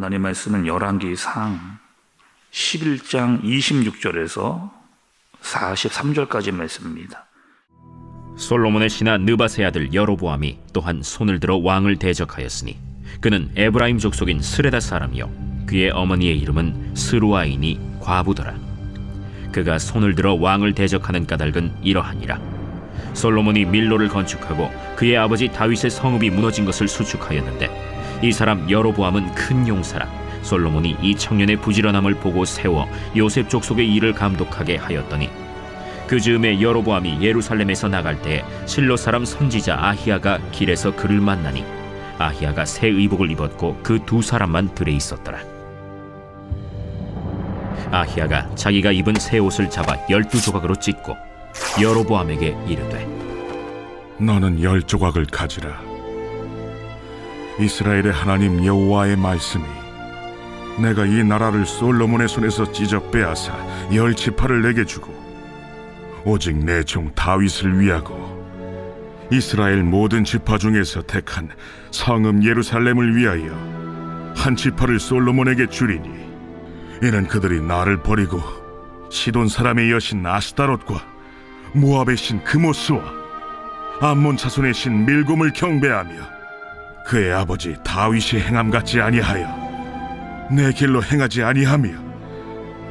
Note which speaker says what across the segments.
Speaker 1: 하나님 말씀은 열왕기상 11장 26절에서 43절까지 말씀입니다.
Speaker 2: 솔로몬의 신하 느밧의 아들 여로보암이 또한 손을 들어 왕을 대적하였으니 그는 에브라임 족속인 스레다 사람이요 그의 어머니의 이름은 스루아이니 과부더라. 그가 손을 들어 왕을 대적하는 까닭은 이러하니라. 솔로몬이 밀로를 건축하고 그의 아버지 다윗의 성읍이 무너진 것을 수축하였는데 이 사람 여로보암은 큰 용사라. 솔로몬이 이 청년의 부지런함을 보고 세워 요셉 족속의 일을 감독하게 하였더니 그 즈음에 여로보암이 예루살렘에서 나갈 때 실로 사람 선지자 아히야가 길에서 그를 만나니 아히야가 새 의복을 입었고 그 두 사람만 들에 있었더라. 아히야가 자기가 입은 새 옷을 잡아 12조각으로 찢고 여로보암에게 이르되
Speaker 3: 너는 10조각을 가지라. 이스라엘의 하나님 여호와의 말씀이 내가 이 나라를 솔로몬의 손에서 찢어 빼앗아 10지파를 내게 주고 오직 내 종 다윗을 위하고 이스라엘 모든 지파 중에서 택한 성읍 예루살렘을 위하여 한 지파를 솔로몬에게 주리니 이는 그들이 나를 버리고 시돈 사람의 여신 아스타롯과 모압의 신 그모스와 암몬 자손의 신 밀곰을 경배하며 그의 아버지 다윗이 행함 같지 아니하여 내 길로 행하지 아니하며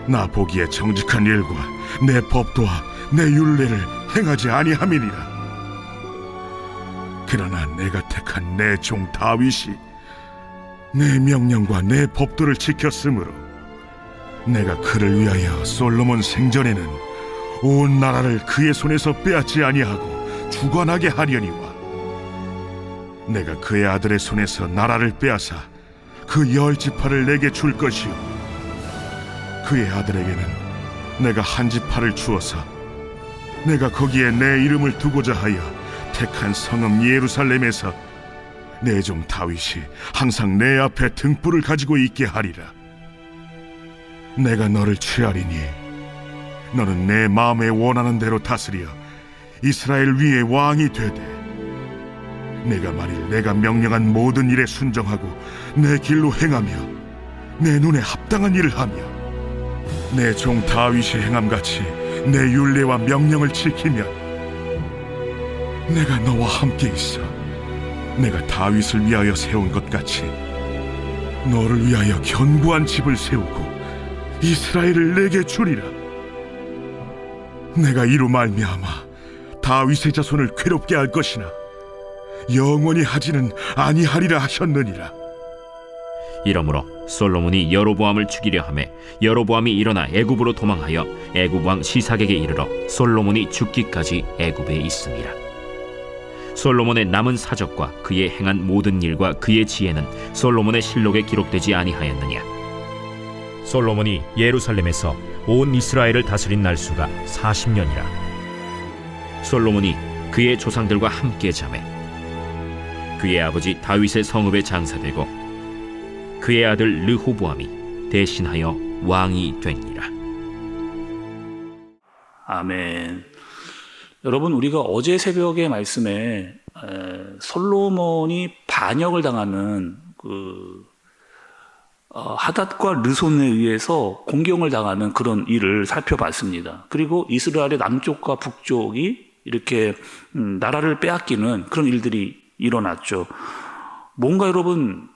Speaker 3: 나 보기에 정직한 일과 내 법도와 내 율례를 행하지 아니함이니라. 그러나 내가 택한 내 종 다윗이 내 명령과 내 법도를 지켰으므로 내가 그를 위하여 솔로몬 생전에는 온 나라를 그의 손에서 빼앗지 아니하고 주관하게 하려니와 내가 그의 아들의 손에서 나라를 빼앗아 그 10지파를 내게 줄 것이요 그의 아들에게는 내가 한 지파를 주어서 내가 거기에 내 이름을 두고자 하여 택한 성읍 예루살렘에서 내 종 다윗이 항상 내 앞에 등불을 가지고 있게 하리라. 내가 너를 취하리니 너는 내 마음에 원하는 대로 다스려 이스라엘 위에 왕이 되되 내가 만일 내가 명령한 모든 일에 순종하고 내 길로 행하며 내 눈에 합당한 일을 하며 내 종 다윗이 행함같이 내 율례와 명령을 지키면 내가 너와 함께 있어 내가 다윗을 위하여 세운 것 같이 너를 위하여 견고한 집을 세우고 이스라엘을 내게 주리라. 내가 이로 말미암아 다윗의 자손을 괴롭게 할 것이나 영원히 하지는 아니하리라 하셨느니라.
Speaker 2: 이러므로 솔로몬이 여로보암을 죽이려 하매 여로보암이 일어나 애굽으로 도망하여 애굽 왕 시삭에게 이르러 솔로몬이 죽기까지 애굽에 있음이라. 솔로몬의 남은 사적과 그의 행한 모든 일과 그의 지혜는 솔로몬의 실록에 기록되지 아니하였느냐. 솔로몬이 예루살렘에서 온 이스라엘을 다스린 날수가 40년이라. 솔로몬이 그의 조상들과 함께 자매 그의 아버지 다윗의 성읍에 장사되고 그의 아들 르호보암이 대신하여 왕이 되니라.
Speaker 1: 아멘. 여러분, 우리가 어제 새벽의 말씀에 솔로몬이 반역을 당하는 하닷과 르손에 의해서 공경을 당하는 그런 일을 살펴봤습니다. 그리고 이스라엘의 남쪽과 북쪽이 이렇게 나라를 빼앗기는 그런 일들이 일어났죠. 뭔가 여러분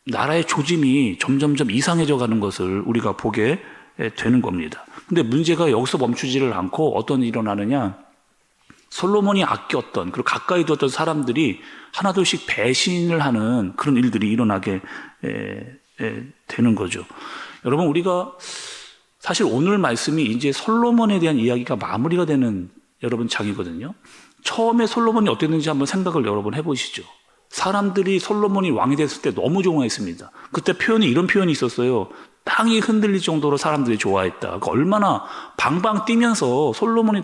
Speaker 1: 나라의 조짐이 점점점 이상해져 가는 것을 우리가 보게 되는 겁니다. 근데 문제가 여기서 멈추지를 않고 어떤 일이 일어나느냐, 솔로몬이 아꼈던 그리고 가까이 두었던 사람들이 하나둘씩 배신을 하는 그런 일들이 일어나게 되는 거죠. 여러분, 우리가 사실 오늘 말씀이 이제 솔로몬에 대한 이야기가 마무리가 되는 여러분 장이거든요. 처음에 솔로몬이 어땠는지 한번 생각을 여러분 해보시죠. 사람들이 솔로몬이 왕이 됐을 때 너무 좋아했습니다. 그때 이런 표현이 있었어요. 땅이 흔들릴 정도로 사람들이 좋아했다. 그러니까 얼마나 방방 뛰면서 솔로몬이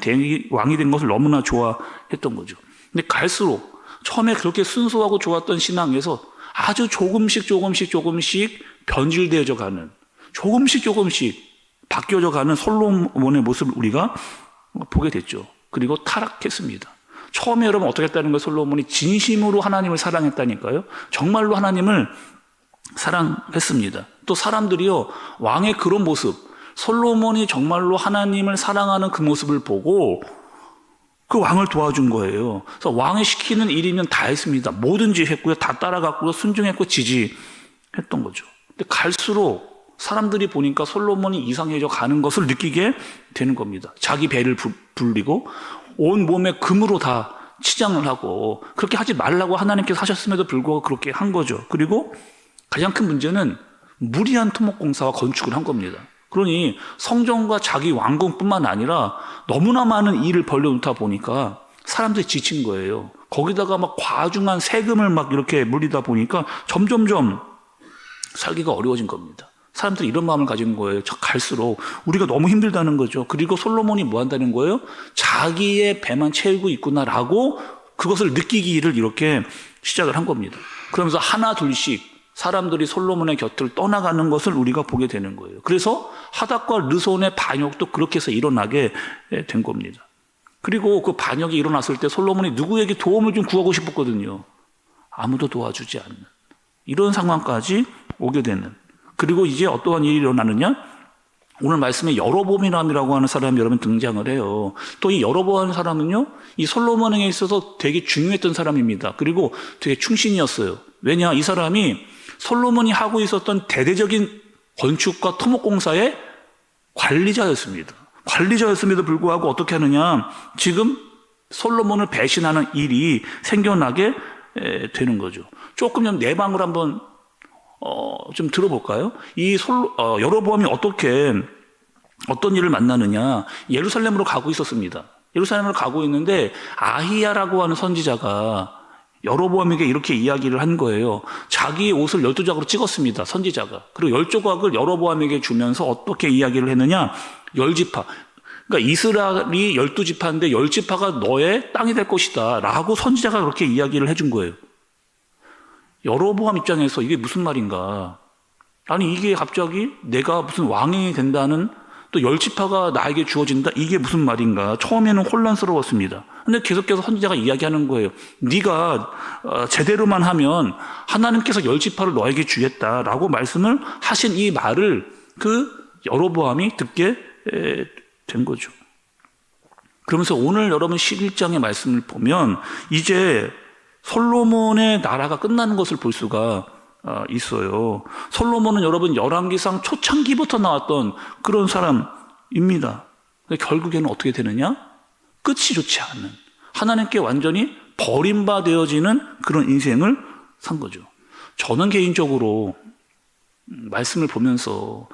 Speaker 1: 왕이 된 것을 너무나 좋아했던 거죠. 근데 갈수록 처음에 그렇게 순수하고 좋았던 신앙에서 아주 조금씩 변질되어져 가는, 조금씩 바뀌어져 가는 솔로몬의 모습을 우리가 보게 됐죠. 그리고 타락했습니다. 처음에 여러분 어떻게 했다는 거예요? 솔로몬이 진심으로 하나님을 사랑했다니까요. 정말로 하나님을 사랑했습니다. 또 사람들이요, 왕의 그런 모습, 솔로몬이 정말로 하나님을 사랑하는 그 모습을 보고 그 왕을 도와준 거예요. 그래서 왕이 시키는 일이면 다 했습니다. 뭐든지 했고요. 다 따라갔고요. 순종했고 지지했던 거죠. 근데 갈수록 사람들이 보니까 솔로몬이 이상해져 가는 것을 느끼게 되는 겁니다. 자기 배를 불리고 온 몸에 금으로 다 치장을 하고, 그렇게 하지 말라고 하나님께서 하셨음에도 불구하고 그렇게 한 거죠. 그리고 가장 큰 문제는 무리한 토목공사와 건축을 한 겁니다. 그러니 성전과 자기 왕궁뿐만 아니라 너무나 많은 일을 벌려놓다 보니까 사람들이 지친 거예요. 거기다가 막 과중한 세금을 막 이렇게 물리다 보니까 점점점 살기가 어려워진 겁니다. 사람들이 이런 마음을 가진 거예요. 갈수록 우리가 너무 힘들다는 거죠. 그리고 솔로몬이 뭐 한다는 거예요? 자기의 배만 채우고 있구나라고 그것을 느끼기를 이렇게 시작을 한 겁니다. 그러면서 하나 둘씩 사람들이 솔로몬의 곁을 떠나가는 것을 우리가 보게 되는 거예요. 그래서 하닷과 르손의 반역도 그렇게 해서 일어나게 된 겁니다. 그리고 그 반역이 일어났을 때 솔로몬이 누구에게 도움을 좀 구하고 싶었거든요. 아무도 도와주지 않는 이런 상황까지 오게 되는. 그리고 이제 어떠한 일이 일어나느냐? 오늘 말씀에 여로보암이라고 하는 사람이 여러분 등장을 해요. 또 이 여로보암 사람은요, 이 솔로몬에게 있어서 되게 중요했던 사람입니다. 그리고 되게 충신이었어요. 왜냐? 이 사람이 솔로몬이 하고 있었던 대대적인 건축과 토목공사의 관리자였습니다. 관리자였음에도 불구하고 어떻게 하느냐? 지금 솔로몬을 배신하는 일이 생겨나게 되는 거죠. 조금 좀 내방을 한번 좀 들어볼까요? 이 여로보암이 어떤 일을 만나느냐? 예루살렘으로 가고 있었습니다. 예루살렘으로 가고 있는데 아히야라고 하는 선지자가 여로보암에게 이렇게 이야기를 한 거예요. 자기의 옷을 12조각으로 찍었습니다. 선지자가. 그리고 10조각을 여로보암에게 주면서 어떻게 이야기를 했느냐? 10지파. 그러니까 이스라엘이 12지파인데 10지파가 너의 땅이 될 것이다 라고 선지자가 그렇게 이야기를 해준 거예요. 여로보암 입장에서 이게 무슨 말인가? 아니 이게 갑자기 내가 무슨 왕이 된다는, 또 10지파가 나에게 주어진다? 이게 무슨 말인가? 처음에는 혼란스러웠습니다. 근데 계속해서 선지자가 이야기하는 거예요. 네가 제대로만 하면 하나님께서 10지파를 너에게 주겠다라고 말씀을 하신 이 말을 그 여로보암이 듣게 된 거죠. 그러면서 오늘 여러분 11장의 말씀을 보면 이제 솔로몬의 나라가 끝나는 것을 볼 수가 있어요. 솔로몬은 여러분 열왕기상 초창기부터 나왔던 그런 사람입니다. 결국에는 어떻게 되느냐? 끝이 좋지 않은, 하나님께 완전히 버림받아지는 그런 인생을 산 거죠. 저는 개인적으로 말씀을 보면서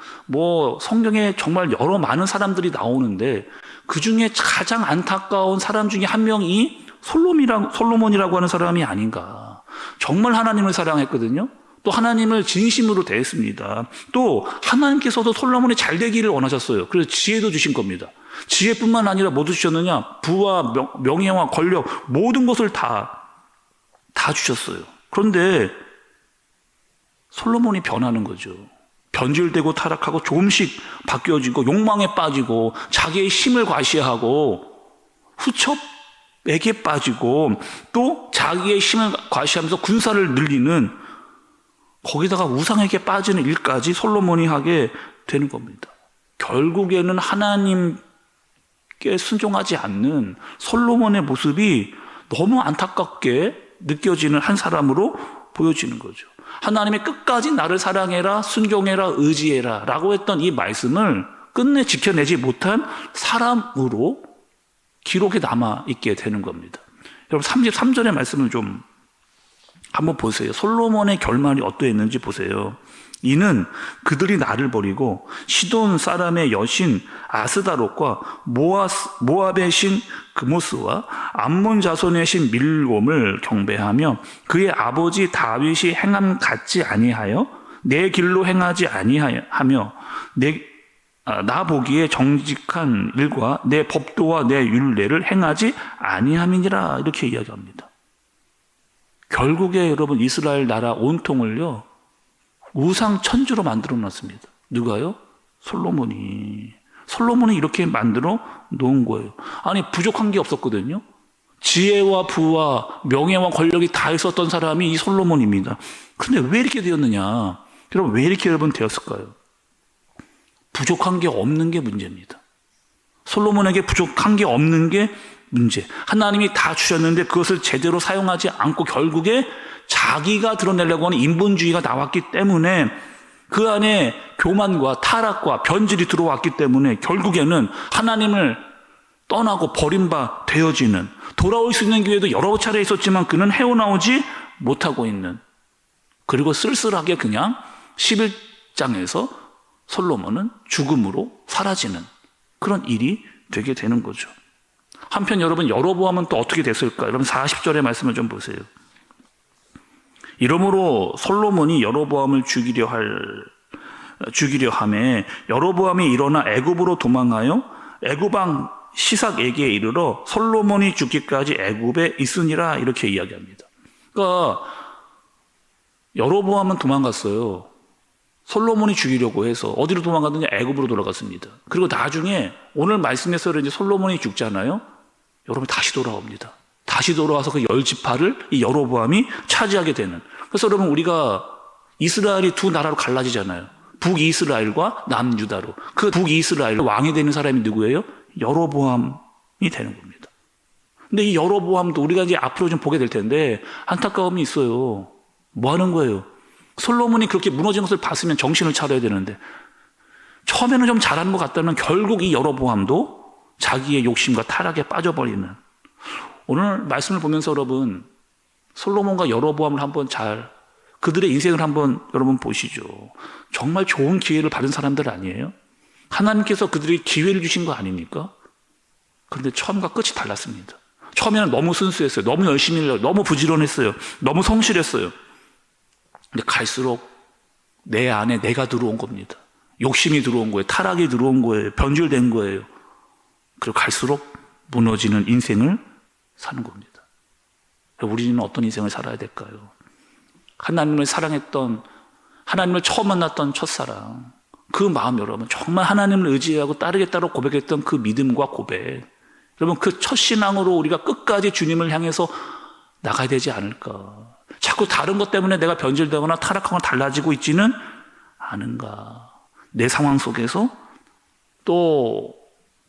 Speaker 1: 성경에 정말 여러 많은 사람들이 나오는데 그 중에 가장 안타까운 사람 중에 한 명이 솔로몬이라고 하는 사람이 아닌가. 정말 하나님을 사랑했거든요. 또 하나님을 진심으로 대했습니다. 또 하나님께서도 솔로몬이 잘 되기를 원하셨어요. 그래서 지혜도 주신 겁니다. 지혜뿐만 아니라 뭐 주셨느냐? 부와 명예와 권력 모든 것을 다 주셨어요. 그런데 솔로몬이 변하는 거죠. 변질되고 타락하고 조금씩 바뀌어지고 욕망에 빠지고 자기의 힘을 과시하고 후첩에게 빠지고 또 자기의 힘을 과시하면서 군사를 늘리는, 거기다가 우상에게 빠지는 일까지 솔로몬이 하게 되는 겁니다. 결국에는 하나님께 순종하지 않는 솔로몬의 모습이 너무 안타깝게 느껴지는 한 사람으로 보여지는 거죠. 하나님의 끝까지 나를 사랑해라, 순종해라, 의지해라 라고 했던 이 말씀을 끝내 지켜내지 못한 사람으로 기록에 남아있게 되는 겁니다. 여러분 33절의 말씀을 좀 한번 보세요. 솔로몬의 결말이 어떠했는지 보세요. 이는 그들이 나를 버리고 시돈 사람의 여신 아스다롯과 모압의 신 그모스와 암몬 자손의 신 밀곰을 경배하며 그의 아버지 다윗이 행함 같지 아니하여 내 길로 행하지 아니하며 나 보기에 정직한 일과 내 법도와 내 율례를 행하지 아니함이니라, 이렇게 이야기합니다. 결국에 여러분 이스라엘 나라 온통을요 우상 천주로 만들어 놨습니다. 누가요? 솔로몬이 이렇게 만들어 놓은 거예요. 아니 부족한 게 없었거든요. 지혜와 부와 명예와 권력이 다 있었던 사람이 이 솔로몬입니다. 그런데 왜 이렇게 되었느냐? 여러분 왜 이렇게 여러분 되었을까요? 부족한 게 없는 게 문제입니다. 솔로몬에게 부족한 게 없는 게 문제. 하나님이 다 주셨는데 그것을 제대로 사용하지 않고 결국에 자기가 드러내려고 하는 인본주의가 나왔기 때문에 그 안에 교만과 타락과 변질이 들어왔기 때문에 결국에는 하나님을 떠나고 버림바 되어지는, 돌아올 수 있는 기회도 여러 차례 있었지만 그는 헤어나오지 못하고 있는, 그리고 쓸쓸하게 그냥 11장에서 솔로몬은 죽음으로 사라지는 그런 일이 되게 되는 거죠. 한편 여러분 여로보암은 또 어떻게 됐을까? 여러분 40절의 말씀을 좀 보세요. 이러므로 솔로몬이 여로보암을 죽이려 함에 여로보암이 일어나 애굽으로 도망하여 애굽 왕 시삭에게 이르러 솔로몬이 죽기까지 애굽에 있으니라 이렇게 이야기합니다. 그러니까 여로보암은 도망갔어요. 솔로몬이 죽이려고 해서 어디로 도망가느냐? 애굽으로 돌아갔습니다. 그리고 나중에 오늘 말씀에서 이제 솔로몬이 죽잖아요. 여러분 다시 돌아옵니다. 다시 돌아와서 그 10지파를 이 여로보암이 차지하게 되는. 그래서 여러분 우리가 이스라엘이 두 나라로 갈라지잖아요. 북이스라엘과 남유다로. 그 북이스라엘 왕이 되는 사람이 누구예요? 여로보암이 되는 겁니다. 근데 이 여로보암도 우리가 이제 앞으로 좀 보게 될 텐데 안타까움이 있어요. 뭐 하는 거예요? 솔로몬이 그렇게 무너진 것을 봤으면 정신을 차려야 되는데 처음에는 좀 잘하는 것 같다면 결국 이 여로보암도 자기의 욕심과 타락에 빠져버리는. 오늘 말씀을 보면서 여러분 솔로몬과 여로보암을 한번 그들의 인생을 한번 여러분 보시죠. 정말 좋은 기회를 받은 사람들 아니에요? 하나님께서 그들에게 기회를 주신 거 아닙니까? 그런데 처음과 끝이 달랐습니다. 처음에는 너무 순수했어요. 너무 열심히 했어요. 너무 부지런했어요. 너무 성실했어요. 근데 갈수록 내 안에 내가 들어온 겁니다. 욕심이 들어온 거예요. 타락이 들어온 거예요. 변질된 거예요. 그리고 갈수록 무너지는 인생을 사는 겁니다. 우리는 어떤 인생을 살아야 될까요? 하나님을 사랑했던, 하나님을 처음 만났던 첫사랑, 그 마음 여러분 정말 하나님을 의지하고 따르겠다고 고백했던 그 믿음과 고백, 여러분 그 첫 신앙으로 우리가 끝까지 주님을 향해서 나가야 되지 않을까? 자꾸 다른 것 때문에 내가 변질되거나 타락하거나 달라지고 있지는 않은가? 내 상황 속에서 또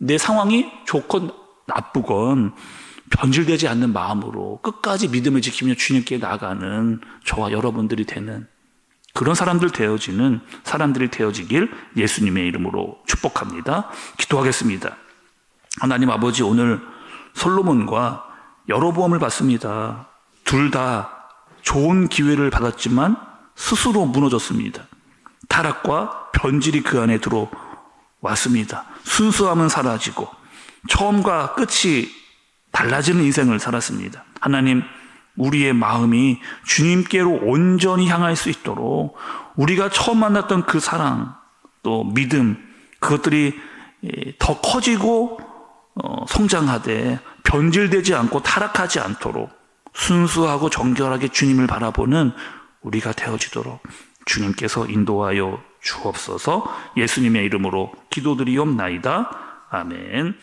Speaker 1: 내 상황이 좋건 나쁘건 변질되지 않는 마음으로 끝까지 믿음을 지키며 주님께 나가는 저와 여러분들이 되는 그런 사람들이 되어지길 예수님의 이름으로 축복합니다. 기도하겠습니다. 하나님 아버지, 오늘 솔로몬과 여로보암을 봤습니다. 둘 다 좋은 기회를 받았지만 스스로 무너졌습니다. 타락과 변질이 그 안에 들어왔습니다. 순수함은 사라지고 처음과 끝이 달라지는 인생을 살았습니다. 하나님, 우리의 마음이 주님께로 온전히 향할 수 있도록 우리가 처음 만났던 그 사랑, 또 믿음, 그것들이 더 커지고 성장하되 변질되지 않고 타락하지 않도록 순수하고 정결하게 주님을 바라보는 우리가 되어지도록 주님께서 인도하여 주옵소서. 예수님의 이름으로 기도드리옵나이다. 아멘.